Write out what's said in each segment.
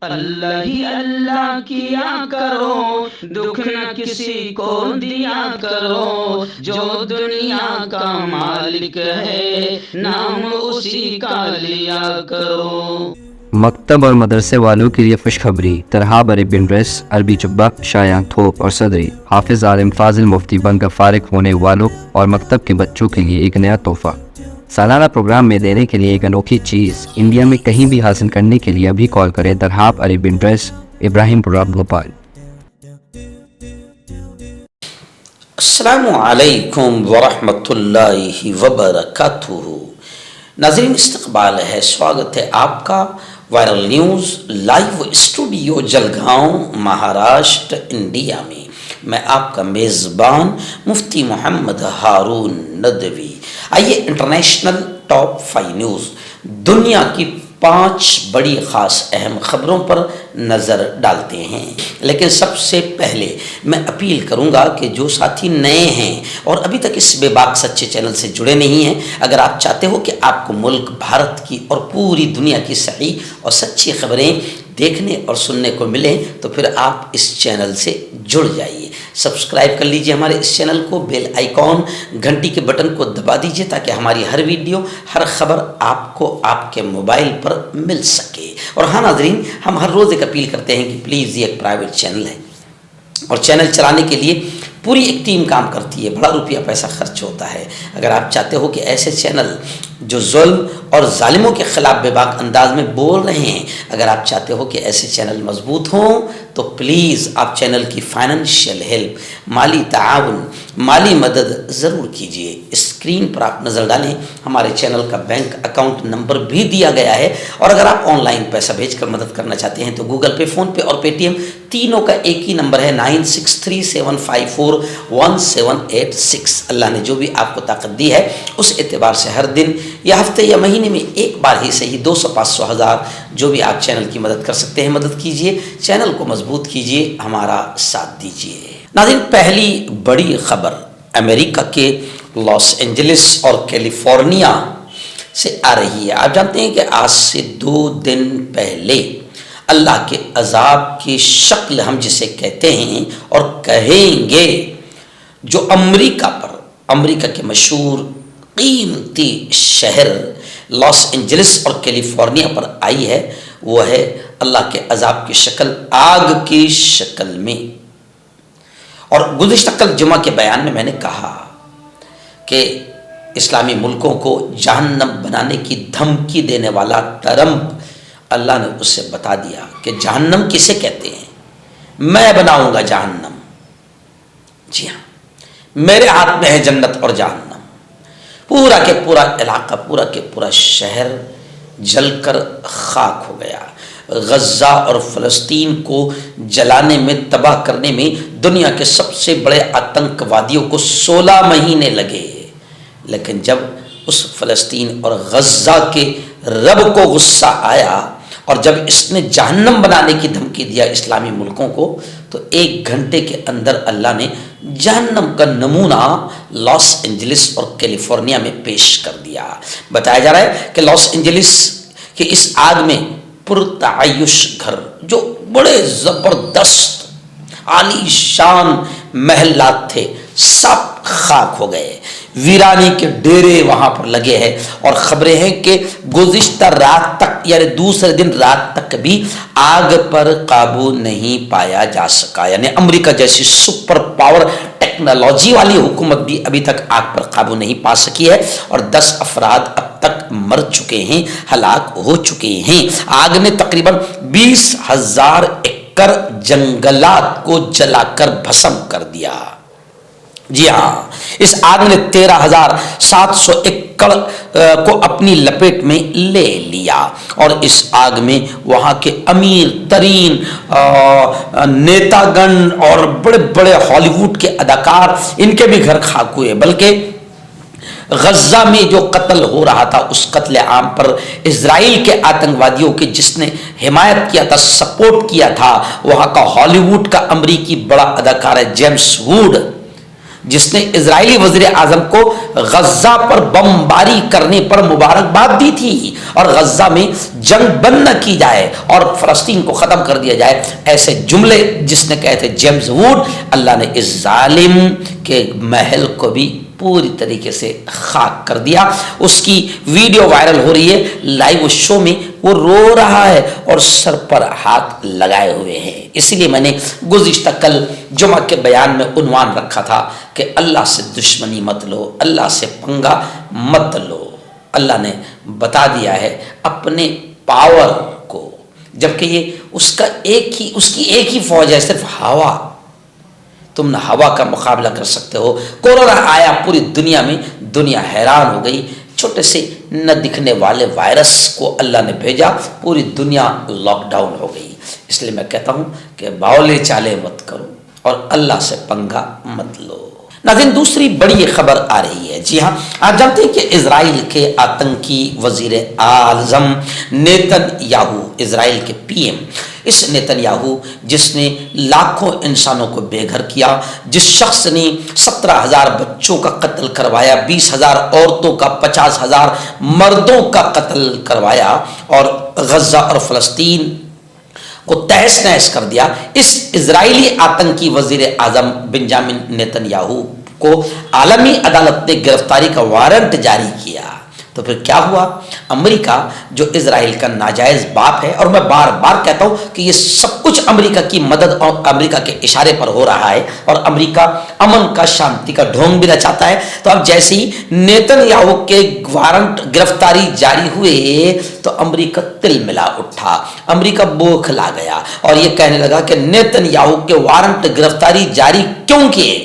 اللہ ہی اللہ کیا کرو، دکھ نہ کسی کو دیا کرو، جو دنیا کا مالک ہے نام اسی کا لیا کرو۔ مکتب اور مدرسے والوں کے لیے خوشخبری، ترحاب عربی ڈریس، عربی جبہ، شایان تھوپ اور صدری، حافظ عالم فاضل مفتی بن کر فارغ ہونے والوں اور مکتب کے بچوں کے لیے ایک نیا تحفہ۔ سالانہ پروگرام میں دینے کے لیے ایک انوکھی چیز انڈیا میں کہیں بھی حاصل کرنے کے لیے ابھی کال کریں ترحاب عربی ڈریس، ابراہیم پورہ، بھوپال۔ السلام علیکم ورحمۃ اللہ وبرکاتہ۔ ناظرین، استقبال ہے، سواگت ہے آپ کا viral news live studio Jalgaon, Maharashtra, India میں۔ میں آپ کا میزبان مفتی محمد ہارون ندوی۔ آئیے انٹرنیشنل ٹاپ 5 نیوز، دنیا کی 5 بڑی خاص اہم خبروں پر نظر ڈالتے ہیں۔ لیکن سب سے پہلے میں اپیل کروں گا کہ جو ساتھی نئے ہیں اور ابھی تک اس بے باک سچے چینل سے جڑے نہیں ہیں، اگر آپ چاہتے ہو کہ آپ کو ملک بھارت کی اور پوری دنیا کی صحیح اور سچی خبریں دیکھنے اور سننے کو ملیں تو پھر آپ اس چینل سے جڑ جائیے۔ سبسکرائب کر لیجئے ہمارے اس چینل کو، بیل آئیکن گھنٹی کے بٹن کو دبا دیجئے تاکہ ہماری ہر ویڈیو، ہر خبر آپ کو آپ کے موبائل پر مل سکے۔ اور ہاں ناظرین، ہم ہر روز ایک اپیل کرتے ہیں کہ پلیز یہ ایک پرائیویٹ چینل ہے اور چینل چلانے کے لیے پوری ایک ٹیم کام کرتی ہے، بڑا روپیہ پیسہ خرچ ہوتا ہے۔ اگر آپ چاہتے ہو کہ ایسے چینل جو ظلم اور ظالموں کے خلاف بے باک انداز میں بول رہے ہیں، اگر آپ چاہتے ہو کہ ایسے چینل مضبوط ہوں تو پلیز آپ چینل کی فائنینشیل ہیلپ، مالی تعاون، مالی مدد ضرور کیجیے۔ اسکرین پر آپ نظر ڈالیں، ہمارے چینل کا بینک اکاؤنٹ نمبر بھی دیا گیا ہے، اور اگر آپ آن لائن پیسہ بھیج کر مدد کرنا چاہتے ہیں تو گوگل پے، فون پے اور پے ٹی ایم تینوں کا ایک ہی نمبر ہے 9637541786۔ اللہ نے جو بھی آپ کو طاقت دی ہے اس اعتبار سے ہر دن یا ہفتے یا مہینے میں ایک بار ہی صحیح 200، 500، 1000 جو بھی آپ چینل کی مدد کر سکتے ہیں مدد کیجیے، چینل کو مضبوط کیجیے، ہمارا ساتھ دیجیے۔ ناظرین، پہلی بڑی خبر امریکہ کے لاس اینجلس اور کیلیفورنیا سے آ رہی ہے۔ آپ جانتے ہیں کہ آج سے 2 دن پہلے اللہ کے عذاب کی شکل ہم جسے کہتے ہیں اور کہیں گے، جو امریکہ کے مشہور قیمتی شہر لاس اینجلس اور کیلیفورنیا پر آئی ہے، وہ ہے اللہ کے عذاب کی شکل آگ کی شکل میں۔ اور گزشتہ کل جمعہ کے بیان میں نے کہا کہ اسلامی ملکوں کو جہنم بنانے کی دھمکی دینے والا ٹرمپ، اللہ نے اس سے بتا دیا کہ جہنم کسے کہتے ہیں، میں بناؤں گا جہنم۔ جی ہاں، میرے ہاتھ میں ہے جنت اور جہنم۔ پورا کے پورا علاقہ، پورا کے پورا شہر جل کر خاک ہو گیا۔ غزہ اور فلسطین کو جلانے میں، تباہ کرنے میں دنیا کے سب سے بڑے آتنکوادیوں کو 16 مہینے لگے، لیکن جب اس فلسطین اور غزہ کے رب کو غصہ آیا اور جب اس نے جہنم بنانے کی دھمکی دیا اسلامی ملکوں کو، تو 1 گھنٹے کے اندر اللہ نے جہنم کا نمونہ لاس اینجلس اور کیلیفورنیا میں پیش کر دیا۔ بتایا جا رہا ہے کہ لاس اینجلس کے اس آگ میں پرتعیش گھر، جو بڑے زبردست عالی شان محلات تھے، سب خاک ہو گئے۔ ویرانی کے ڈیرے وہاں پر لگے ہیں، اور خبریں ہیں کہ گزشتہ رات تک، یعنی دوسرے دن رات تک بھی آگ پر قابو نہیں پایا جا سکا۔ یعنی امریکہ جیسی سپر پاور ٹیکنالوجی والی حکومت بھی ابھی تک آگ پر قابو نہیں پا سکی ہے، اور 10 افراد اب تک مر چکے ہیں، ہلاک ہو چکے ہیں۔ آگ نے تقریباً 20,000 ایکڑ جنگلات کو جلا کر بھسم کر دیا۔ جی ہاں، اس آگ نے 13,700 ایکڑ کو اپنی لپیٹ میں لے لیا، اور اس آگ میں وہاں کے امیر ترین نیتا گن اور بڑے بڑے ہالی ووڈ کے اداکار، ان کے بھی گھر خاک ہوئے۔ بلکہ غزہ میں جو قتل ہو رہا تھا، اس قتل عام پر اسرائیل کے آتنکوادیوں کے جس نے حمایت کیا تھا، سپورٹ کیا تھا، وہاں کا ہالی ووڈ کا امریکی بڑا اداکار ہے جیمس ووڈ، جس نے اسرائیلی وزیر اعظم کو غزہ پر بمباری کرنے پر مبارکباد دی تھی اور غزہ میں جنگ بند نہ کی جائے اور فلسطین کو ختم کر دیا جائے، ایسے جملے جس نے کہے تھے جیمز ووڈ، اللہ نے اس ظالم کے محل کو بھی پوری طریقے سے خاک کر دیا۔ اس کی ویڈیو وائرل ہو رہی ہے، لائیو شو میں وہ رو رہا ہے اور سر پر ہاتھ لگائے ہوئے ہیں۔ اسی لیے میں نے گزشتہ کل جمعہ کے بیان میں عنوان رکھا تھا کہ اللہ سے دشمنی مت لو، اللہ سے پنگا مت لو۔ اللہ نے بتا دیا ہے اپنے پاور کو، جبکہ یہ اس کی ایک ہی فوج ہے، صرف ہوا۔ تم نہ ہوا کا مقابلہ کر سکتے ہو۔ کورونا آیا پوری دنیا میں، دنیا حیران ہو گئی، چھوٹے سے نہ دکھنے والے وائرس کو اللہ نے بھیجا، پوری دنیا لاک ڈاؤن ہو گئی۔ اس لیے میں کہتا ہوں کہ باولے چالے مت کرو اور اللہ سے پنگا مت لو۔ ناظرین، دوسری بڑی خبر آ رہی ہے۔ جی ہاں، آپ جانتے ہیں کہ اسرائیل کے آتنکی وزیر اعظم نیتن یاہو، اسرائیل کے پی ایم، اس نیتن یاہو جس نے لاکھوں انسانوں کو بے گھر کیا، جس شخص نے 17,000 بچوں کا قتل کروایا، 20,000 عورتوں کا، 50,000 مردوں کا قتل کروایا اور غزہ اور فلسطین کو تہس نہس کر دیا، اس اسرائیلی آتنکی وزیر اعظم بنجامن نیتن یاہو کو عالمی عدالت نے گرفتاری کا وارنٹ جاری کیا۔ تو پھر کیا ہوا؟ امریکہ جو اسرائیل کا ناجائز باپ ہے، اور میں بار بار کہتا ہوں کہ یہ سب کچھ امریکہ کی مدد اور امریکہ کے اشارے پر ہو رہا ہے، اور امریکہ امن کا، شانتی کا ڈھونگ بھی نچاتا ہے۔ تو اب جیسے ہی نیتن یاہو کے وارنٹ گرفتاری جاری ہوئے تو امریکہ تل ملا اٹھا، امریکہ بوکھلا گیا اور یہ کہنے لگا کہ نیتن یاہو کے وارنٹ گرفتاری جاری کیوں کیے؟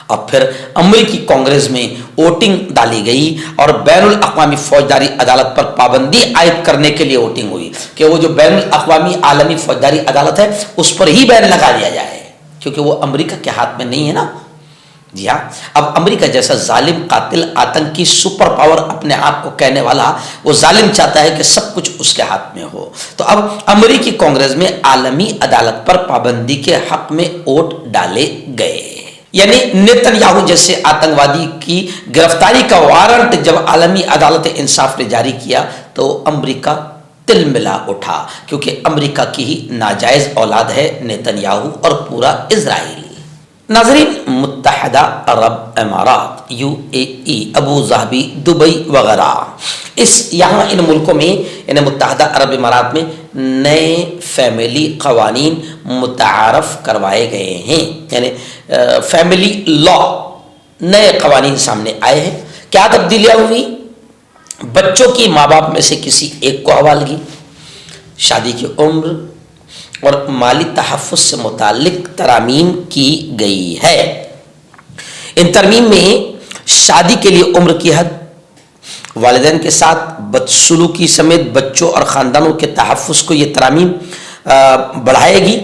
اب پھر امریکی کانگریس میں ووٹنگ ڈالی گئی اور بین الاقوامی فوجداری عدالت پر پابندی عائد کرنے کے لیے ووٹنگ ہوئی کہ وہ جو بین الاقوامی عالمی فوجداری عدالت ہے اس پر ہی بین لگا دیا جائے، کیونکہ وہ امریکہ کے ہاتھ میں نہیں ہے نا۔ جی ہاں، اب امریکہ جیسا ظالم، قاتل، آتنکی، سپر پاور اپنے آپ کو کہنے والا وہ ظالم چاہتا ہے کہ سب کچھ اس کے ہاتھ میں ہو۔ تو اب امریکی کانگریس میں عالمی عدالت پر پابندی کے حق میں ووٹ ڈالے گئے، یعنی نیتن یاہو جیسے آتنکوادی کی گرفتاری کا وارنٹ جب عالمی عدالت انصاف نے جاری کیا تو امریکہ تل ملا اٹھا، کیونکہ امریکہ کی ہی ناجائز اولاد ہے نیتن یاہو اور پورا اسرائیل۔ ناظرین، متحدہ عرب امارات، UAE، ابو ظہبی، دبئی وغیرہ، یہاں ان ملکوں میں، یعنی متحدہ عرب امارات میں نئے فیملی قوانین متعارف کروائے گئے ہیں، یعنی فیملی لا، نئے قوانین سامنے آئے ہیں۔ کیا تبدیلیاں ہوئی؟ بچوں کی ماں باپ میں سے کسی ایک کو حوالگی، شادی کی عمر اور مالی تحفظ سے متعلق ترامیم کی گئی ہے۔ ان ترمیم میں شادی کے لیے عمر کی حد، والدین کے ساتھ بدسلوکی سمیت بچوں اور خاندانوں کے تحفظ کو یہ ترامیم بڑھائے گی۔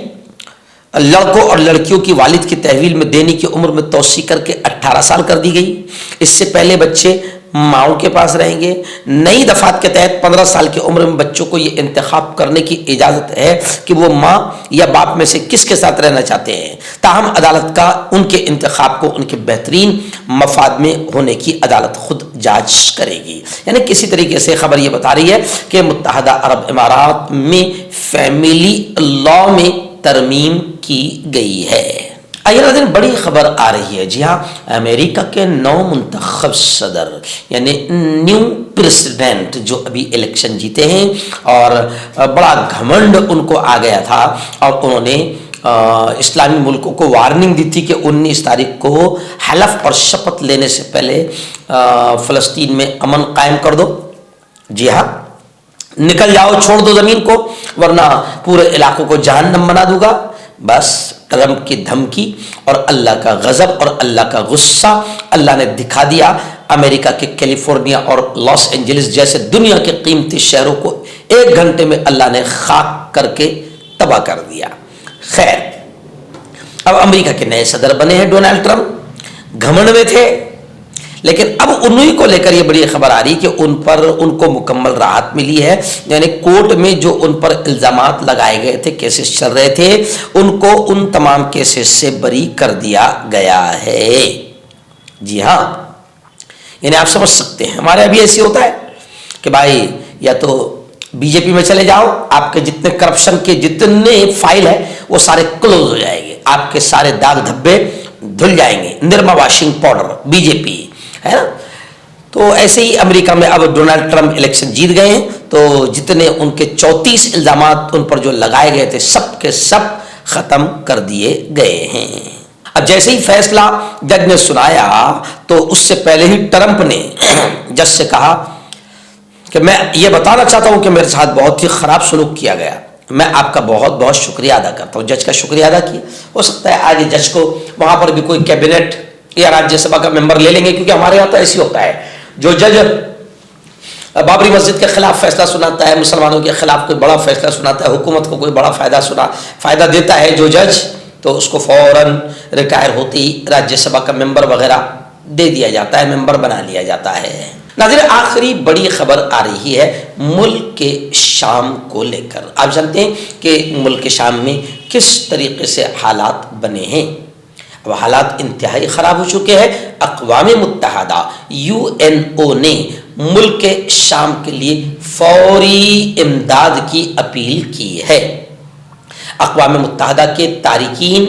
لڑکوں اور لڑکیوں کی والد کی تحویل میں دینے کی عمر میں توسیع کر کے 18 سال کر دی گئی۔ اس سے پہلے بچے ماؤں کے پاس رہیں گے۔ نئی دفعات کے تحت 15 سال کی عمر میں بچوں کو یہ انتخاب کرنے کی اجازت ہے کہ وہ ماں یا باپ میں سے کس کے ساتھ رہنا چاہتے ہیں، تاہم عدالت کا ان کے انتخاب کو ان کے بہترین مفاد میں ہونے کی عدالت خود جانچ کرے گی۔ یعنی کسی طریقے سے خبر یہ بتا رہی ہے کہ متحدہ عرب امارات میں فیملی لا میں ترمیم کی گئی ہے۔ اگلا دن بڑی خبر آ رہی ہے۔ جی ہاں، امریکہ کے نو منتخب صدر، یعنی نیو پریزیڈنٹ جو ابھی الیکشن جیتے ہیں، اور بڑا گھمنڈ ان کو آ گیا تھا، اور انہوں نے اسلامی ملکوں کو وارننگ دی تھی کہ 19 تاریخ کو حلف اور شپت لینے سے پہلے فلسطین میں امن قائم کر دو۔ جی ہاں، نکل جاؤ، چھوڑ دو زمین کو، ورنہ پورے علاقوں کو جہنم بنا دوں گا۔ بس ٹرمپ کی دھمکی اور اللہ کا غضب اور اللہ کا غصہ اللہ نے دکھا دیا۔ امریکہ کے کیلیفورنیا اور لاس اینجلس جیسے دنیا کے قیمتی شہروں کو 1 گھنٹے میں اللہ نے خاک کر کے تباہ کر دیا۔ خیر، اب امریکہ کے نئے صدر بنے ہیں ڈونلڈ ٹرمپ، گھمنڈ میں تھے لیکن اب انہی کو لے کر یہ بڑی خبر آ رہی کہ ان کو مکمل راحت ملی ہے، یعنی کورٹ میں جو ان پر الزامات لگائے گئے تھے، کیسز چل رہے تھے، ان کو ان تمام کیسز سے بری کر دیا گیا ہے۔ جی ہاں، یعنی آپ سمجھ سکتے ہیں ہمارے ابھی ایسے ہوتا ہے کہ بھائی یا تو بی جے پی میں چلے جاؤ، آپ کے جتنے کرپشن کے جتنے فائل ہیں وہ سارے کلوز ہو جائیں گے، آپ کے سارے داغ دھبے دھل جائیں گے، Nirma washing powder B J P ہے نا۔ تو ایسے ہی امریکہ میں اب ڈونلڈ ٹرمپ الیکشن جیت گئے ہیں، تو جتنے ان کے 34 الزامات ان پر جو لگائے گئے تھے سب کے سب ختم کر دیے گئے ہیں۔ اب جیسے ہی فیصلہ جج نے سنایا تو اس سے پہلے ہی ٹرمپ نے جج سے کہا کہ میں یہ بتانا چاہتا ہوں کہ میرے ساتھ بہت ہی خراب سلوک کیا گیا، میں آپ کا بہت بہت شکریہ ادا کرتا ہوں۔ جج کا شکریہ ادا کیا، ہو سکتا ہے آگے جج کو وہاں پر بھی کوئی کیبنٹ یا راجیہ سبھا کا ممبر لے لیں گے، کیونکہ ہمارے یہاں تو ایسی ہوتا ہے، جو جج بابری مسجد کے خلاف فیصلہ سناتا ہے، مسلمانوں کے خلاف کوئی بڑا فیصلہ سناتا ہے، حکومت کو کوئی بڑا فائدہ دیتا ہے جو جج، تو اس کو فوراً ریٹائر ہوتے ہی راجیہ سبھا کا ممبر وغیرہ دے دیا جاتا ہے، ممبر بنا لیا جاتا ہے۔ ناظرین، آخری بڑی خبر آ رہی ہے ملک کے شام کو لے کر۔ آپ جانتے ہیں کہ ملک کے شام میں کس طریقے سے حالات بنے ہیں۔ اب حالات انتہائی خراب ہو چکے ہیں۔ اقوام متحدہ UNO نے ملک کے شام کے لیے فوری امداد کی اپیل کی ہے۔ اقوام متحدہ کے تارکین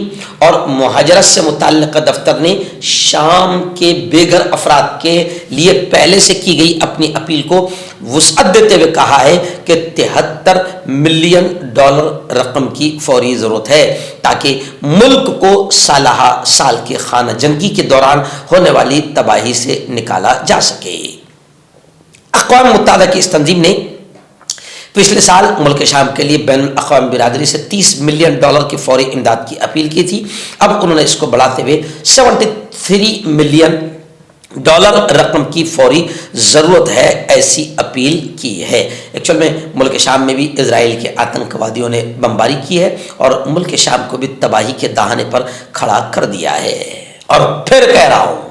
اور مہاجرت سے متعلقہ دفتر نے شام کے بے گھر افراد کے لیے پہلے سے کی گئی اپنی اپیل کو وسعت دیتے ہوئے کہا ہے کہ $73 ملین رقم کی فوری ضرورت ہے تاکہ ملک کو سالہ سال کے خانہ جنگی کے دوران ہونے والی تباہی سے نکالا جا سکے۔ اقوام متحدہ کی اس تنظیم نے پچھلے سال ملک شام کے لیے بین الاقوامی برادری سے $30 ملین کی فوری امداد کی اپیل کی تھی۔ اب انہوں نے اس کو بڑھاتے ہوئے $73 ملین رقم کی فوری ضرورت ہے ایسی اپیل کی ہے۔ ایکچوئل میں ملک شام میں بھی اسرائیل کے آتنکوادیوں نے بمباری کی ہے اور ملک شام کو بھی تباہی کے دہانے پر کھڑا کر دیا ہے۔ اور پھر کہہ رہا ہوں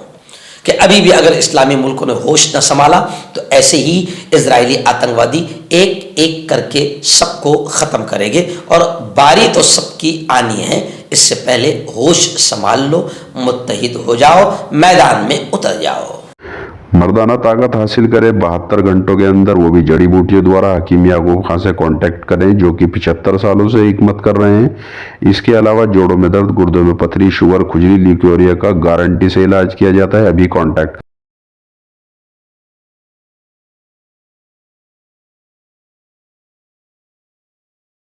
کہ ابھی بھی اگر اسلامی ملکوں نے ہوش نہ سنبھالا تو ایسے ہی اسرائیلی آتنکوادی ایک ایک کر کے سب کو ختم کریں گے، اور باری تو سب کی آنی ہے۔ اس سے پہلے ہوش سنبھال لو، متحد ہو جاؤ، میدان میں اتر جاؤ۔ مردانہ طاقت حاصل کرے 72 گھنٹوں کے اندر، وہ بھی جڑی بوٹیوں دوارا۔ حکیم یعقوب خان سے کانٹیکٹ کریں جو کہ 75 سالوں سے حکمت کر رہے ہیں۔ اس کے علاوہ جوڑوں میں درد، گردوں میں پتھری، شوگر، کھجلی، لیکوریا کا گارنٹی سے علاج کیا جاتا ہے۔ ابھی کانٹیکٹ